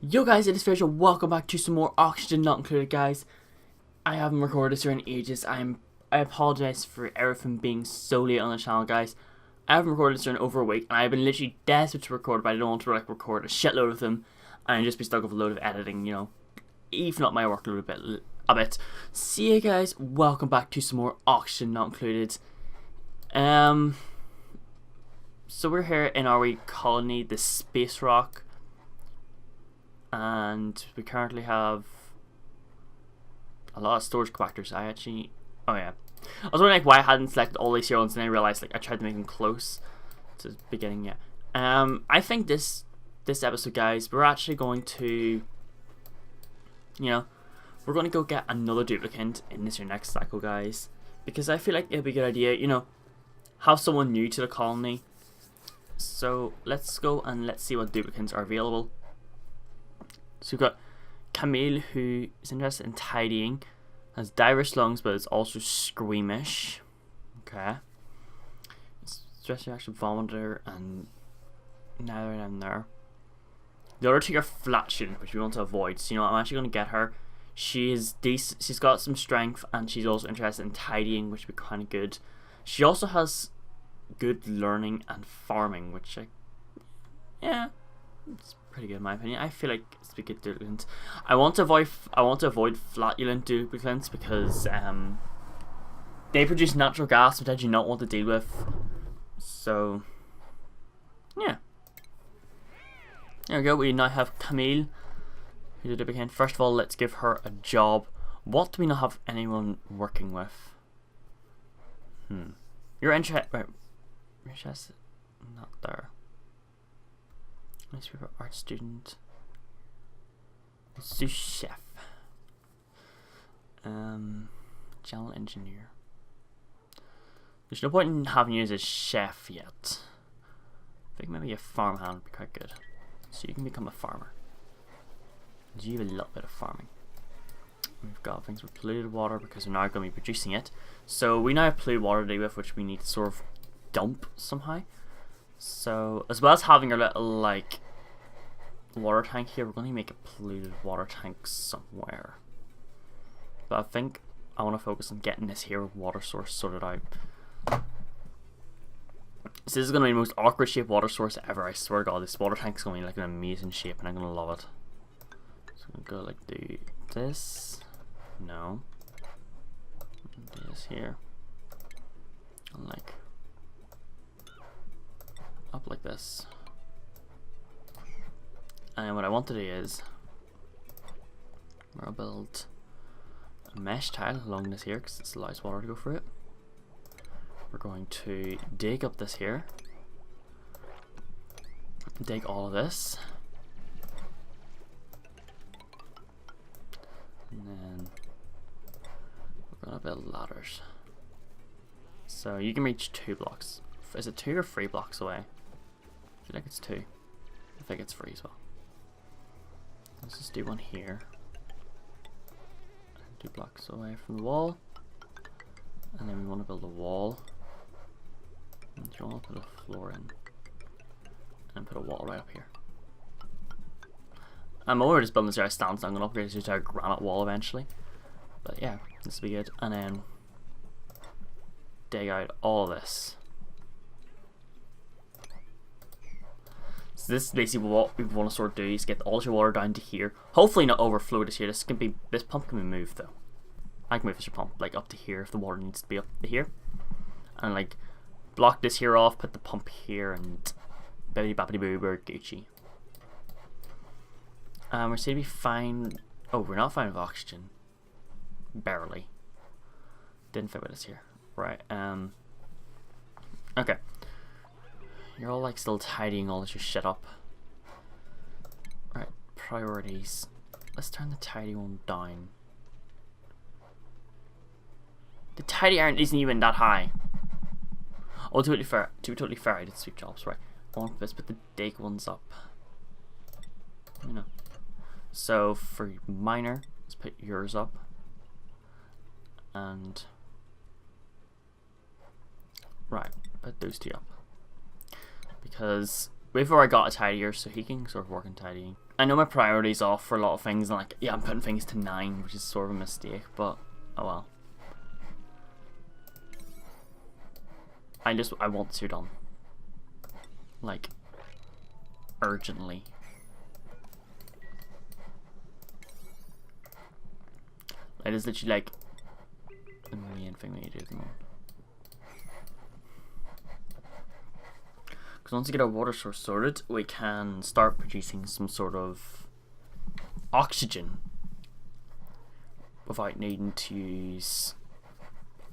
Yo guys, it is Fish. Welcome back to some more Oxygen Not Included, guys. I haven't recorded this here in ages. I apologize for everything being so late on the channel, guys. I haven't recorded this here in over a week, and I've been literally desperate to record, but I don't want to record a shitload of them and just be stuck with a load of editing, you know, even up my workload a bit. See you guys. Welcome back to some more Oxygen Not Included. So we're here in our wee colony, the Space Rock. And we currently have a lot of storage compactors. Oh yeah, I was wondering like why I hadn't selected all these here ones, and I realized like I tried to make them close to the beginning. Yeah. I think this episode, guys, we're actually going to, we're going to go get another duplicant in this next cycle, guys, because I feel like it'd be a good idea, have someone new to the colony. So let's go and let's see what duplicants are available. So we've got Camille, who is interested in tidying, has diverse lungs, but is also squeamish. Okay. Stress reaction vomiter, and neither of them there. The other two are flatulent, which we want to avoid. So I'm actually going to get her. She's got some strength, and she's also interested in tidying, which would be kind of good. She also has good learning and farming, which it's pretty good in my opinion. I feel like it's a good duplicant. I want to avoid flatulent duplicants because they produce natural gas, which I do not want to deal with. So yeah, there we go. We now have Camille, who's a duplicant. First of all, let's give her a job. What do we not have anyone working with? You're interested. Right, you're interested. Not there. Newspaper art student. Sous chef. General engineer. There's no point in having you as a chef yet. I think maybe a farmhand would be quite good. So you can become a farmer. Do a little bit of farming. We've got things with polluted water because we're now going to be producing it. So we now have polluted water to deal with, which we need to sort of dump somehow. So, as well as having our little, like, water tank here, we're going to make a polluted water tank somewhere. But I think I want to focus on getting this here water source sorted out. So this is going to be the most awkward shaped water source ever. I swear to God, this water tank is going to be like an amazing shape, and I'm going to love it. So I'm going to go, like, do this. No. Do this here. And, like, up like this. And what I want to do is we'll build a mesh tile along this here because it allows water to go through it. We're going to dig up this here, dig all of this, and then we're going to build ladders. So you can reach 2 blocks. Is it 2 or 3 blocks away? I feel like it's 2. I think it's 3 as well. Let's just do one here. 2 blocks away from the wall. And then we want to build a wall. And you want to put a floor in. And put a wall right up here. I'm already just building this area stand, so I'm going to upgrade it to a granite wall eventually. But yeah, this will be good. And then dig out all this. So this is basically what we want to sort of do, is get all your water down to here. Hopefully not overflow this here. This pump can be moved though. I can move this pump like up to here if the water needs to be up to here. And like block this here off, put the pump here, and bibbidi babbidi boo, we're Gucci. We're saying we find, oh, we're not finding oxygen. Barely. Didn't fit with us here. Right, okay. You're all like still tidying all this your shit up. Right, priorities. Let's turn the tidy one down. The tidy isn't even that high. Oh, to be totally fair, I did sweep jobs, right. Let's put the dig ones up. So for minor, let's put yours up. And right, put those 2 up. Because before I got a tidier, so he can sort of work on tidying. I know my priority's off for a lot of things, and like, yeah, I'm putting things to 9, which is sort of a mistake, but oh well. I want this here done. Like, urgently. It is literally like the main thing we need to do at the moment. Because once we get our water source sorted, we can start producing some sort of oxygen without needing to use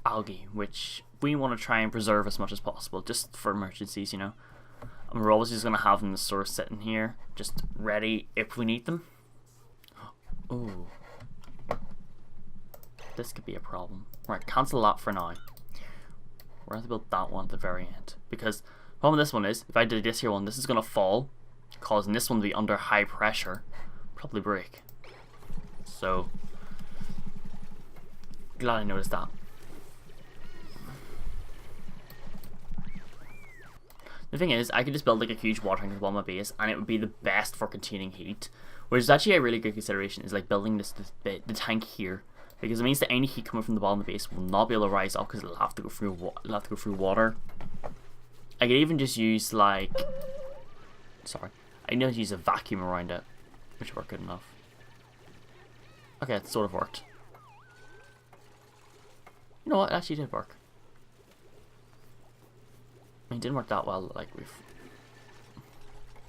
algae, which we want to try and preserve as much as possible, just for emergencies, you know. And we're always just going to have them sort of sitting here, just ready if we need them. Ooh. This could be a problem. Right, cancel that for now. We're going to build that one at the very end. Because the problem with this one is, if I did this here one, this is going to fall, causing this one to be under high pressure. Probably break. So, glad I noticed that. The thing is, I could just build like a huge water tank above my base, and it would be the best for containing heat. Which is actually a really good consideration, is like building the tank here, because it means that any heat coming from the bottom of the base will not be able to rise up, because it'll have to go through water. I could even just use like, I can just use a vacuum around it, which would work good enough. Okay, it sort of worked. You know what? It actually did work. I mean, it didn't work that well, like, with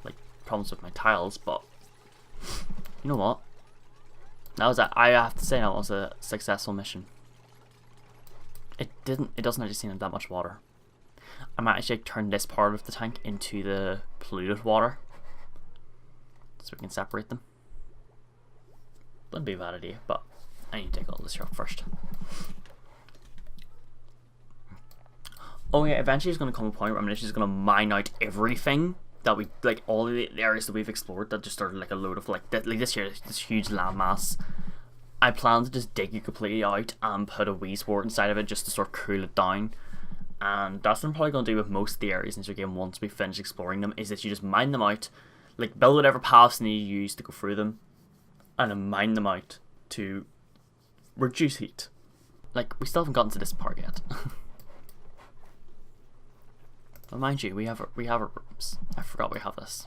like problems with my tiles, but you know what? That was I have to say that was a successful mission. It doesn't actually seem that much water. I might actually turn this part of the tank into the polluted water, so we can separate them. Wouldn't be a bad idea, but I need to take all this up first. Oh yeah, eventually there's going to come a point where I'm just going to mine out everything that we, like all of the areas that we've explored that just are like a load of like this here, this huge landmass. I plan to just dig it completely out and put a wee sport inside of it just to sort of cool it down. And that's what I'm probably going to do with most of the areas in this game once we finish exploring them, is that you just mine them out, like build whatever paths you need to use to go through them, and then mine them out to reduce heat. Like, we still haven't gotten to this part yet. But mind you, we have our rooms. I forgot we have this.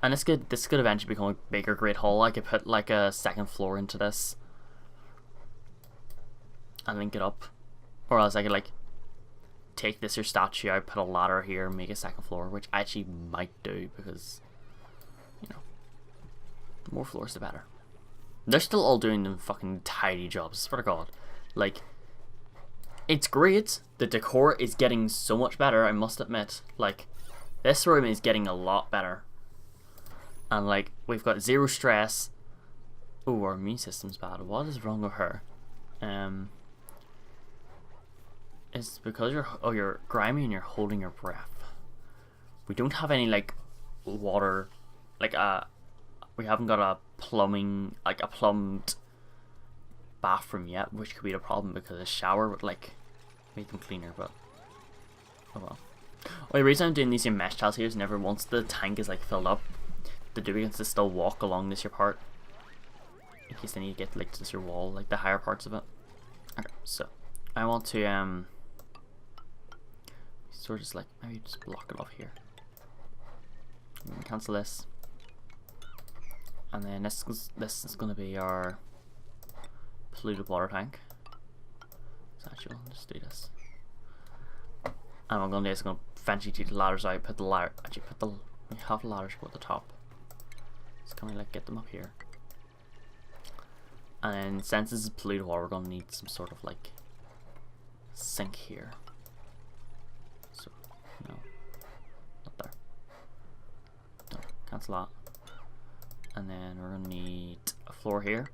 And this could eventually become a bigger great hall. I could put like a second floor into this and link it up. Or else I could like take this here statue out, put a ladder here, make a second floor, which I actually might do because, you know, the more floors the better. They're still all doing them fucking tidy jobs, I swear to God. Like, it's great. The decor is getting so much better, I must admit. Like, this room is getting a lot better. And like, we've got zero stress. Oh, our immune system's bad. What is wrong with her? It's because you're grimy and you're holding your breath. We don't have any like water, like we haven't got a plumbed bathroom yet, which could be the problem because a shower would like make them cleaner, but oh well. Well, the reason I'm doing these mesh tiles here is never once the tank is like filled up, the duplicants to still walk along this your part in case they need to get like to this your wall, like the higher parts of it. Okay, so I want to sort of just like maybe just block it off here. Cancel this, and then this is going to be our polluted water tank. So actually, we'll just do this. And what I'm going to do is going to eventually take the ladders out, put the ladder, we have the ladders go at the top. So can we like get them up here? And then since this is polluted water, we're going to need some sort of like sink here. So, no, not there. No, cancel that. And then we're going to need a floor here.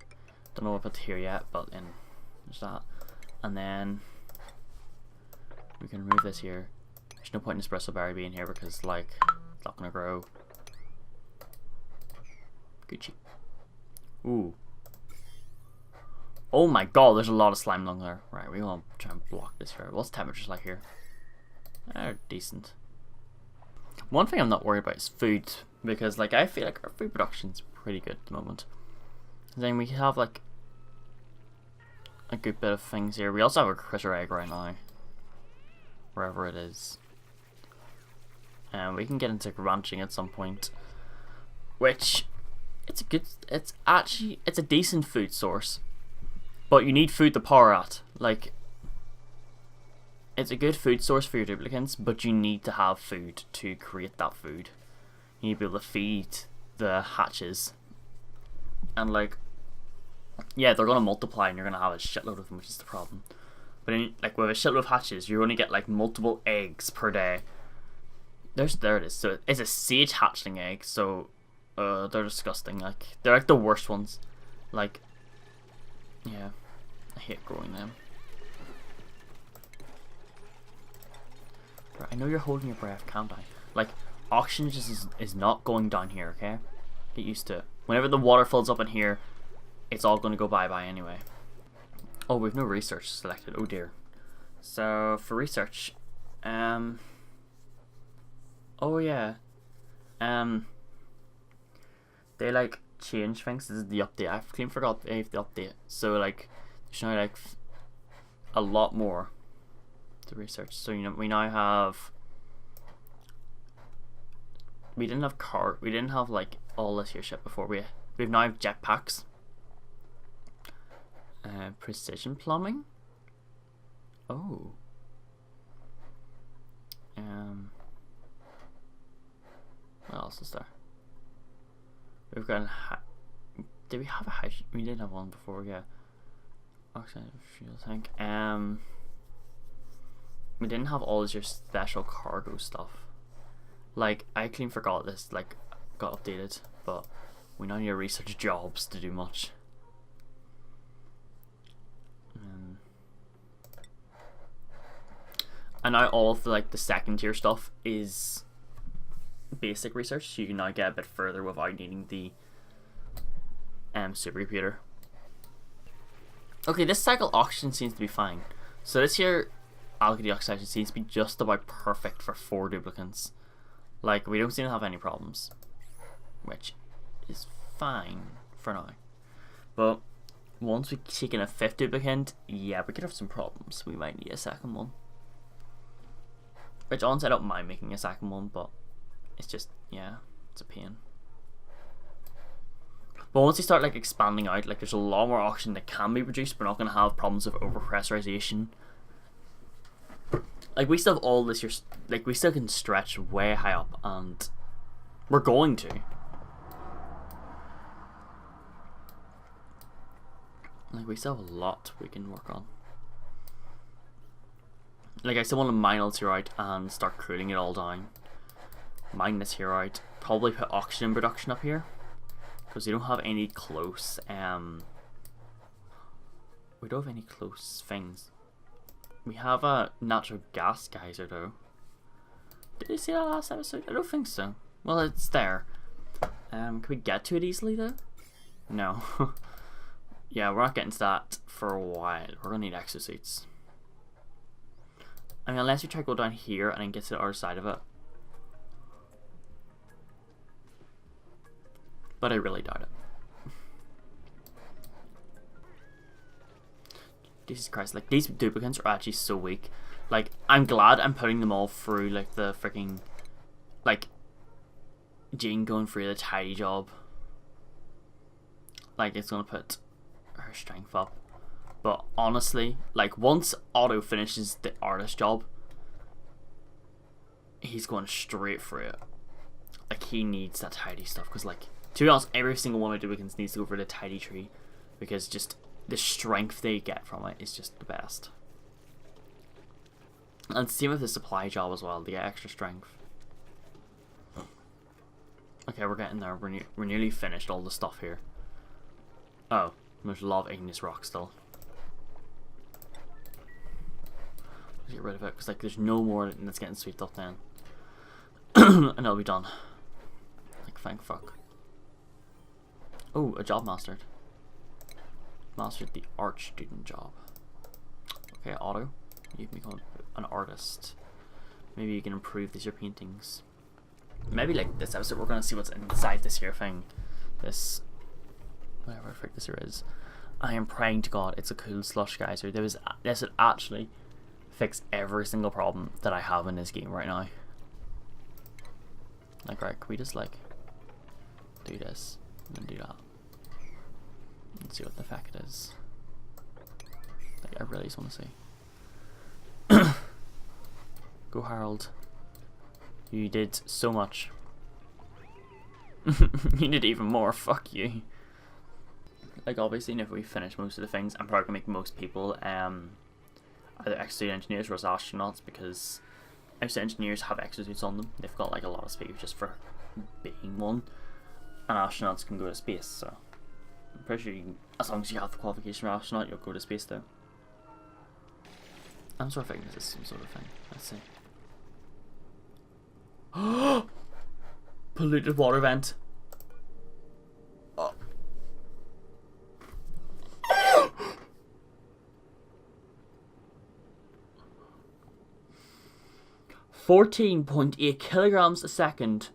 Don't know what I put here yet, but then there's that. And then we can remove this here. There's no point in espresso berry being here because like it's not gonna grow. Gucci. Ooh. Oh my god, there's a lot of slime along there. Right, we want to try and block this here. What's temperatures like here? They're decent. One thing I'm not worried about is food, because like I feel like our food production's pretty good at the moment. Then we have like a good bit of things here. We also have a critter egg right now, wherever it is, and we can get into ranching at some point, which it's a decent food source, but you need food to power at. Like, it's a good food source for your duplicants, but you need to have food to create that food. You need to be able to feed the hatches, and like, yeah, they're gonna multiply and you're gonna have a shitload of them, which is the problem. But in, like, with a shitload of hatches, you only get like multiple eggs per day. There it is. So it's a sage hatchling egg. So they're disgusting. Like, they're like the worst ones. Like, yeah, I hate growing them. I know you're holding your breath, calm down. Like, oxygen just is not going down here, okay? Get used to it. Whenever the water fills up in here, it's all going to go bye-bye anyway. Oh, we've no research selected. Oh dear. So, for research, oh yeah, they like change things. This is the update. I clean forgot the update. So like, there's now like a lot more to research. So, you know, we now have. We didn't have like all this here shit before. We've now have jetpacks. Precision plumbing. Oh. What else is there? We've got did we have a house? We did have one before, yeah. Oxygen fuel tank. We didn't have all of your special cargo stuff. Like, I clean forgot this like got updated, but we now need to research jobs to do much. And now all of the like the second tier stuff is basic research, so you can now get a bit further without needing the supercomputer. Okay, this cycle oxygen seems to be fine. So this here algae oxidation seems to be just about perfect for 4 duplicants. Like, we don't seem to have any problems, which is fine for now. But once we take in a 5th duplicant, yeah, we could have some problems. We might need a second one. Which, honestly, I don't mind making a second one, but it's just, yeah, it's a pain. But once you start like expanding out, like there's a lot more oxygen that can be produced. We're not going to have problems with overpressurization. Like, we still have all this here, like we still can stretch way high up, and we're going to. Like, we still have a lot we can work on. Like, I still want to mine all this here out and start cooling it all down. Mine this here out. Probably put oxygen production up here, because we don't have any close we don't have any close things. We have a natural gas geyser though. Did you see that last episode? I don't think so. Well, it's there. Can we get to it easily though? No. Yeah, we're not getting to that for a while. We're gonna need exosuits. I mean, unless we try to go down here and then get to the other side of it. But I really doubt it. Jesus Christ, like, these duplicants are actually so weak. Like, I'm glad I'm putting them all through, like, the freaking, like, Jane going through the tidy job. Like, it's gonna put her strength up. But honestly, like, once Otto finishes the artist job, he's going straight for it. Like, he needs that tidy stuff, because, like, to be honest, every single one of the duplicants needs to go for the tidy tree, because just the strength they get from it is just the best. And same with the supply job as well, they get extra strength. Okay, we're getting there. We're nearly finished all the stuff here. Oh, there's a lot of igneous rock still. Let's get rid of it, because like, there's no more that's getting swept up then. And it'll be done. Like, thank fuck. Oh, a job mastered. Mastered the art student job. Okay, Otto, you can become an artist. Maybe you can improve these your paintings. maybe like this episode we're gonna see what's inside this here thing. This, whatever the frick this here is. I am praying to God it's a cool slush geyser. This would actually fix every single problem that I have in this game right now. Like, right, can we just like do this and then do that and see what the effect is? Like, I really just want to see. Go Harold. You did so much. You did even more, fuck you. Like, obviously, if we finish most of the things, I'm probably gonna make most people either exosuit engineers or as astronauts, because exosuit engineers have exosuits on them. They've got like a lot of space just for being one, and astronauts can go to space. So I'm pretty sure you can, as long as you have the qualification for astronaut, you'll go to space though. I'm sort of thinking this is some sort of thing. Let's see. Polluted water vent. Oh. 14.8 kilograms a second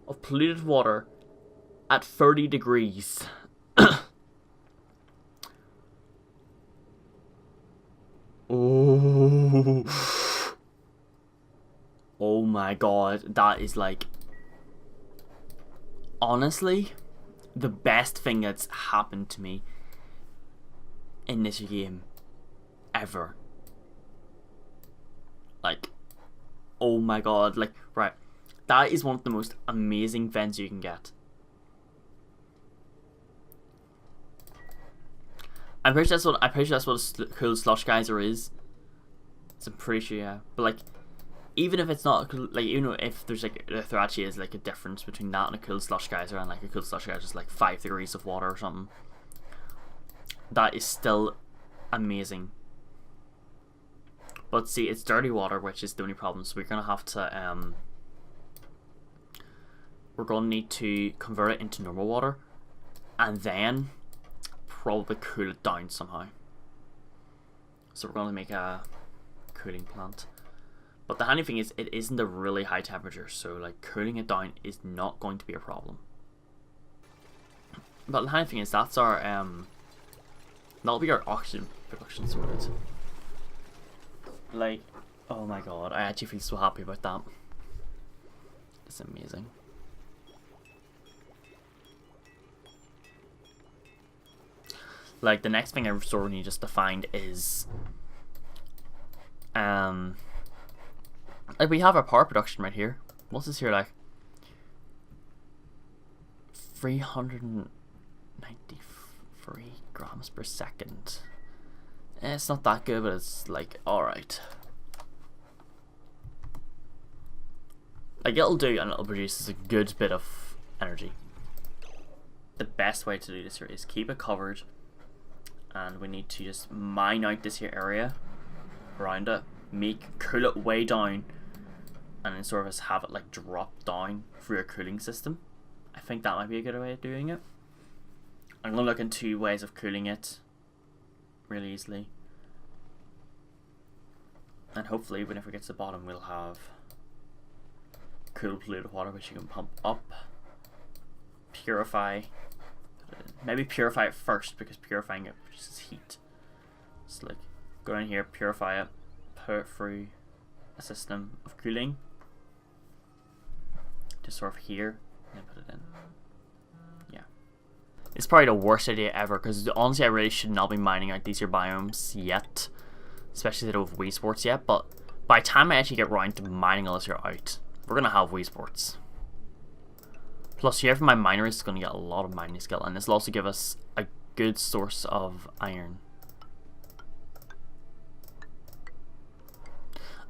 of polluted water at 30 degrees. Oh. Oh my god, that is like, honestly, the best thing that's happened to me in this game ever. Like, oh my god, like, right, that is one of the most amazing vents you can get. I'm pretty sure that's what a cool slush geyser is. So I'm pretty sure, yeah. But like, even if it's not like, you know, if there's like, if there actually is like a difference between that and a cool slush geyser, and like a cool slush geyser is like 5 degrees of water or something, that is still amazing. But see, it's dirty water, which is the only problem. So we're gonna have to we're gonna need to convert it into normal water, and then probably cool it down somehow. So we're gonna make a cooling plant. But the handy thing is, it isn't a really high temperature, so like cooling it down is not going to be a problem. But the handy thing is, that's our that'll be our oxygen production sorted. Like, oh my god, I actually feel so happy about that. It's amazing. Like, the next thing I sort of need just to find is like, we have our power production right here. What's this here like? 393 grams per second. It's not that good, but it's like alright. Like, it'll do, and it'll produce a good bit of energy. The best way to do this here is keep it covered, and we need to just mine out this here area around it, cool it way down, and then sort of just have it like drop down through a cooling system. I think that might be a good way of doing it. I'm gonna look into ways of cooling it really easily, and hopefully whenever we get to the bottom we'll have cool polluted water which you can pump up, purify, maybe purify it first, because purifying it produces heat. So like, go in here, purify it, put it through a system of cooling, just sort of here, and then put it in. Yeah. It's probably the worst idea ever, because honestly I really should not be mining out these here biomes yet, especially they don't have Wii Sports yet, but by the time I actually get around to mining all this here out, we're gonna have Wii Sports. Plus, whoever my miner is gonna get a lot of mining skill, and this will also give us a good source of iron.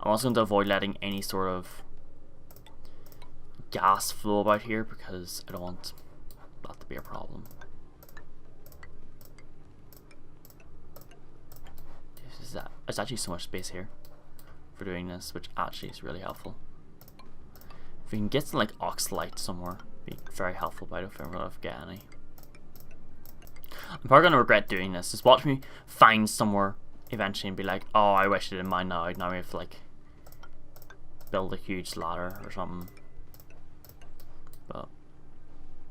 I'm also going to avoid letting any sort of gas flow about here, because I don't want that to be a problem. There's actually so much space here for doing this, which actually is really helpful. If we can get some like oxalite somewhere, it'd be very helpful, but I don't think we're going to get any. I'm probably going to regret doing this. Just watch me find somewhere eventually and be like, oh, I wish I didn't mine now. Now we have to like build a huge ladder or something. but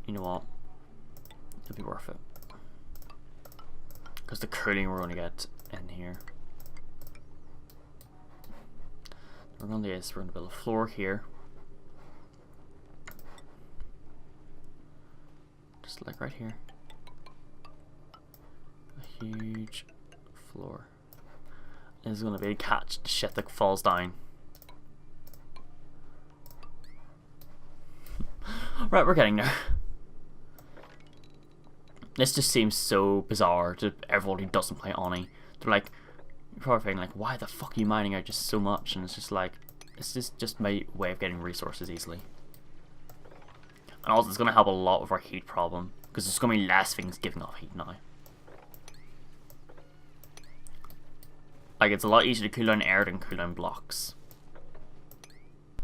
you know what? It'll be worth it. Because the cooling we're going to get in here. What we're going to do is we're going to build a floor here. Just like right here. A huge floor. And there's going to be a catch the shit that falls down. Right, we're getting there. This just seems so bizarre to everyone who doesn't play Oni. They're like, you're probably thinking like, why the fuck are you mining out just so much? And it's just like, it's just my way of getting resources easily. And also, it's going to help a lot with our heat problem, because there's going to be less things giving off heat now. Like, it's a lot easier to cool down air than cool down blocks.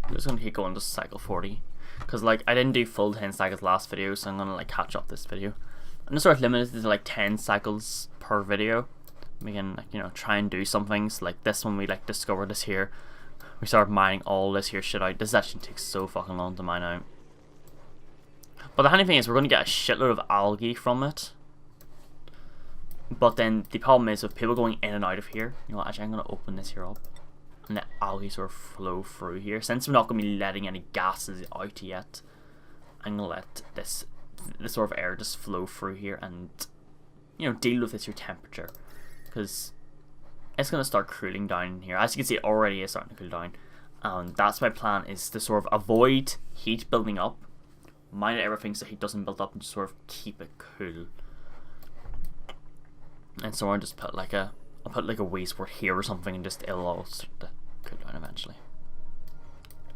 I'm just going to keep going to cycle 40. Because, like, I didn't do full 10 cycles last video, so I'm going to, like, catch up this video. I'm just sort of limited to, like, 10 cycles per video. We can, like, you know, try and do some things. Like, this one, we, like, discovered this here. We started mining all this here shit out. This actually takes so fucking long to mine out. But the handy thing is, we're going to get a shitload of algae from it. But then, the problem is, with people going in and out of here, you know what, actually, I'm going to open this here up. And the algae sort of flow through here. Since we're not going to be letting any gases out yet, I'm going to let this sort of air just flow through here and, you know, deal with this your temperature. Because it's going to start cooling down here. As you can see, it already is starting to cool down. And that's my plan, is to sort of avoid heat building up. Mine everything so heat doesn't build up and just sort of keep it cool. And so I'll just put like a, I'll put like a waste here or something, and just it'll all start to cool down eventually.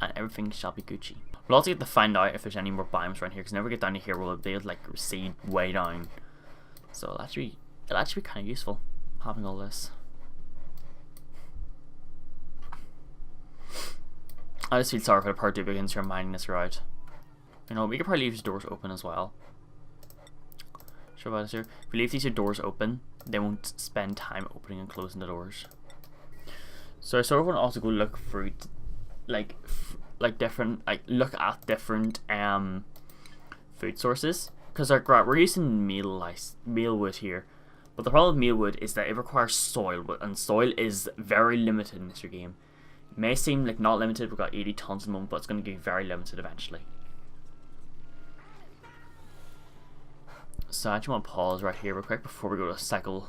And everything shall be Gucci. We'll also get to find out if there's any more biomes around here, because whenever we get down to here, we'll be able to like recede way down. So it'll actually be kind of useful having all this. I just feel sorry for the poor duplicants who are mining this route. You know, we could probably leave these doors open as well. Sure about this here. If we leave these doors open, they won't spend time opening and closing the doors. So I sort of want to also go look through, like different, like look at different food sources, because we're using mealwood here, but the problem with mealwood is that it requires soil, and soil is very limited in this game. It may seem like not limited. We've got 80 tons at the moment, but it's going to be very limited eventually. So I actually want to pause right here real quick before we go to cycle.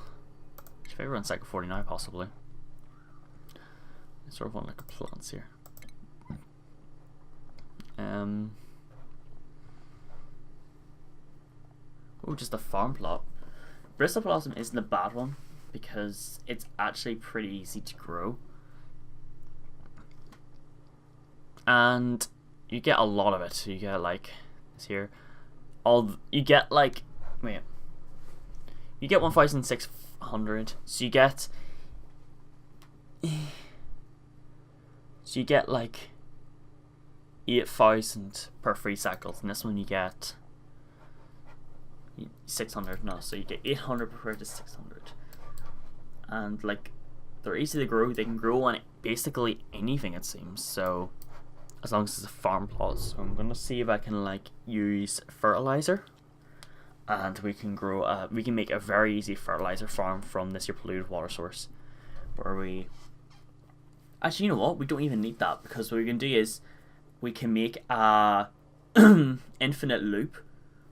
Should I run cycle 40 now, possibly? I sort of want like a plants here. Oh, just a farm plot. Bristol blossom isn't a bad one because it's actually pretty easy to grow, and you get a lot of it. So you get like this here. You get like. Wait. You get 1,600. So you get. So you get like 8,000 per 3 cycles, and this one you get 600. No, so you get 800 per to 600. And like, they're easy to grow. They can grow on basically anything, it seems. So as long as it's a farm plot. So I'm gonna see if I can like use fertilizer. And we can grow. We can make a very easy fertilizer farm from this here polluted water source, where we. Actually, you know what? We don't even need that, because what we can do is we can make a infinite loop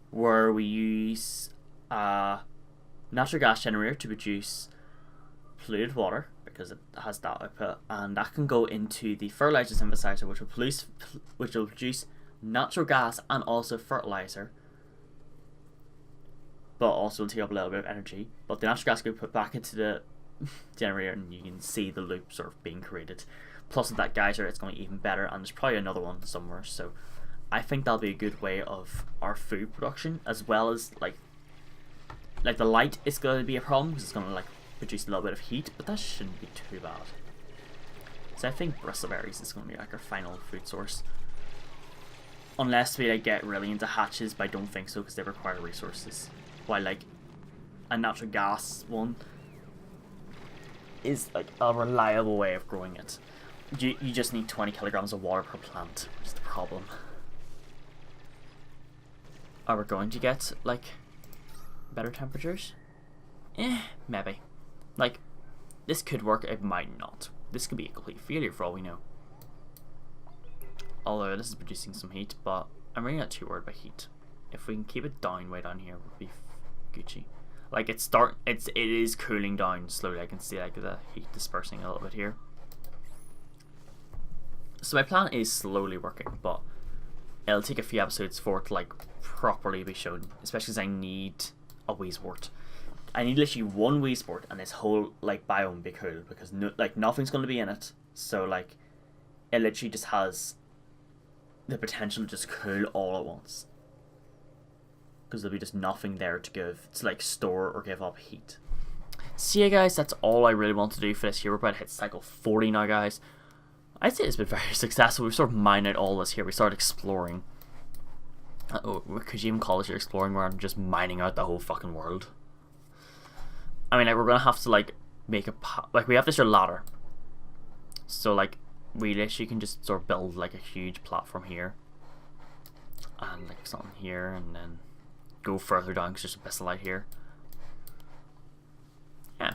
where we use a natural gas generator to produce polluted water, because it has that output, and that can go into the fertilizer synthesizer, which will produce natural gas and also fertilizer. But also will take up a little bit of energy. But the natural gas can be put back into the generator, and you can see the loop sort of being created. Plus with that geyser, it's going to be even better, and there's probably another one somewhere. So I think that'll be a good way of our food production, as well as like the light is going to be a problem, because it's going to like produce a little bit of heat, but that shouldn't be too bad. So I think bristleberries is going to be like our final food source. Unless we like get really into hatches, but I don't think so, because they require resources. While like a natural gas one is like a reliable way of growing it. You just need 20 kilograms of water per plant, which is the problem. Are we going to get like better temperatures? Maybe. Like, this could work, it might not. This could be a complete failure for all we know. Although this is producing some heat, but I'm really not too worried about heat. If we can keep it down way down here, we'll be Gucci. Like it is cooling down slowly. I can see like the heat dispersing a little bit here. So my plan is slowly working, but it'll take a few episodes for it to like properly be shown. Especially because I need a wee sport. I need literally one wee sport and this whole like biome be cool, because like nothing's going to be in it. So like it literally just has the potential to just cool all at once, because there'll be just nothing there to like store or give up heat. So yeah guys, that's all I really want to do for this here. We're about to hit cycle 40 now guys. I'd say it's been very successful. We've sort of mined out all this here. We started exploring. Could you even call this your exploring, where I'm just mining out the whole fucking world? I mean, like, we're gonna have to like make we have this here ladder, so like we literally can just sort of build like a huge platform here and like something here, and then go further down because there's a bit of light here. Yeah.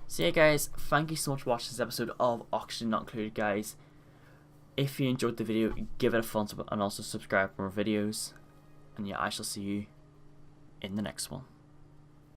So yeah guys, thank you so much for watching this episode of Oxygen Not Included guys. If you enjoyed the video, give it a thumbs up and also subscribe for more videos. And yeah, I shall see you in the next one.